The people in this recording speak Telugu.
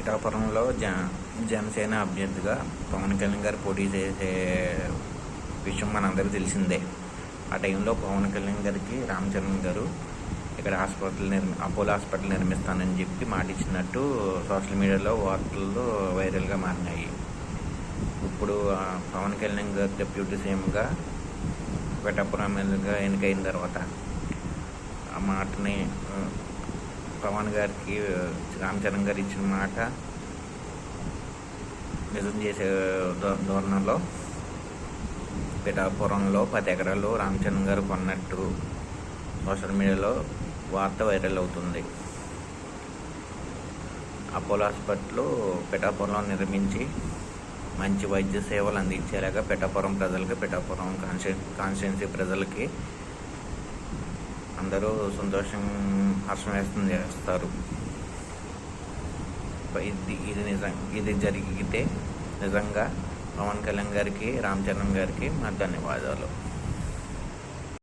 పిఠాపురంలో జనసేన అభ్యర్థిగా పవన్ కళ్యాణ్ గారు పోటీ చేసే విషయం మనందరికీ తెలిసిందే. ఆ టైంలో పవన్ కళ్యాణ్ గారికి రామచరణ్ గారు ఇక్కడ అపోలో హాస్పిటల్ నిర్మిస్తానని చెప్పి మాట ఇచ్చినట్టు సోషల్ మీడియాలో వార్తలు వైరల్గా మారినాయి. ఇప్పుడు పవన్ కళ్యాణ్ గారు డిప్యూటీ సీఎంగా పిఠాపురం ఎమ్మెల్యేగా ఎన్నికైన తర్వాత ఆ మాటని పవన్ గారికి రామచరణ్ గారు ఇచ్చిన మాట నిజం చేసే ధోరణిలో పిఠాపురంలో 10 ఎకరాలు రామచరణ్ గారు కొన్నట్టు సోషల్ మీడియాలో వార్త వైరల్ అవుతుంది. అపోలో హాస్పిటల్ పిఠాపురంలో నిర్మించి మంచి వైద్య సేవలు అందించేలాగా పిఠాపురం ప్రజలకి, పిఠాపురం కాన్స్టిట్యున్సీ ప్రజలకి అందరూ హర్షం వ్యక్తం చేస్తారు. ఇది జరిగితే నిజంగా పవన్ కళ్యాణ్ గారికి, రామచరణ్ గారికి మా ధన్యవాదాలు.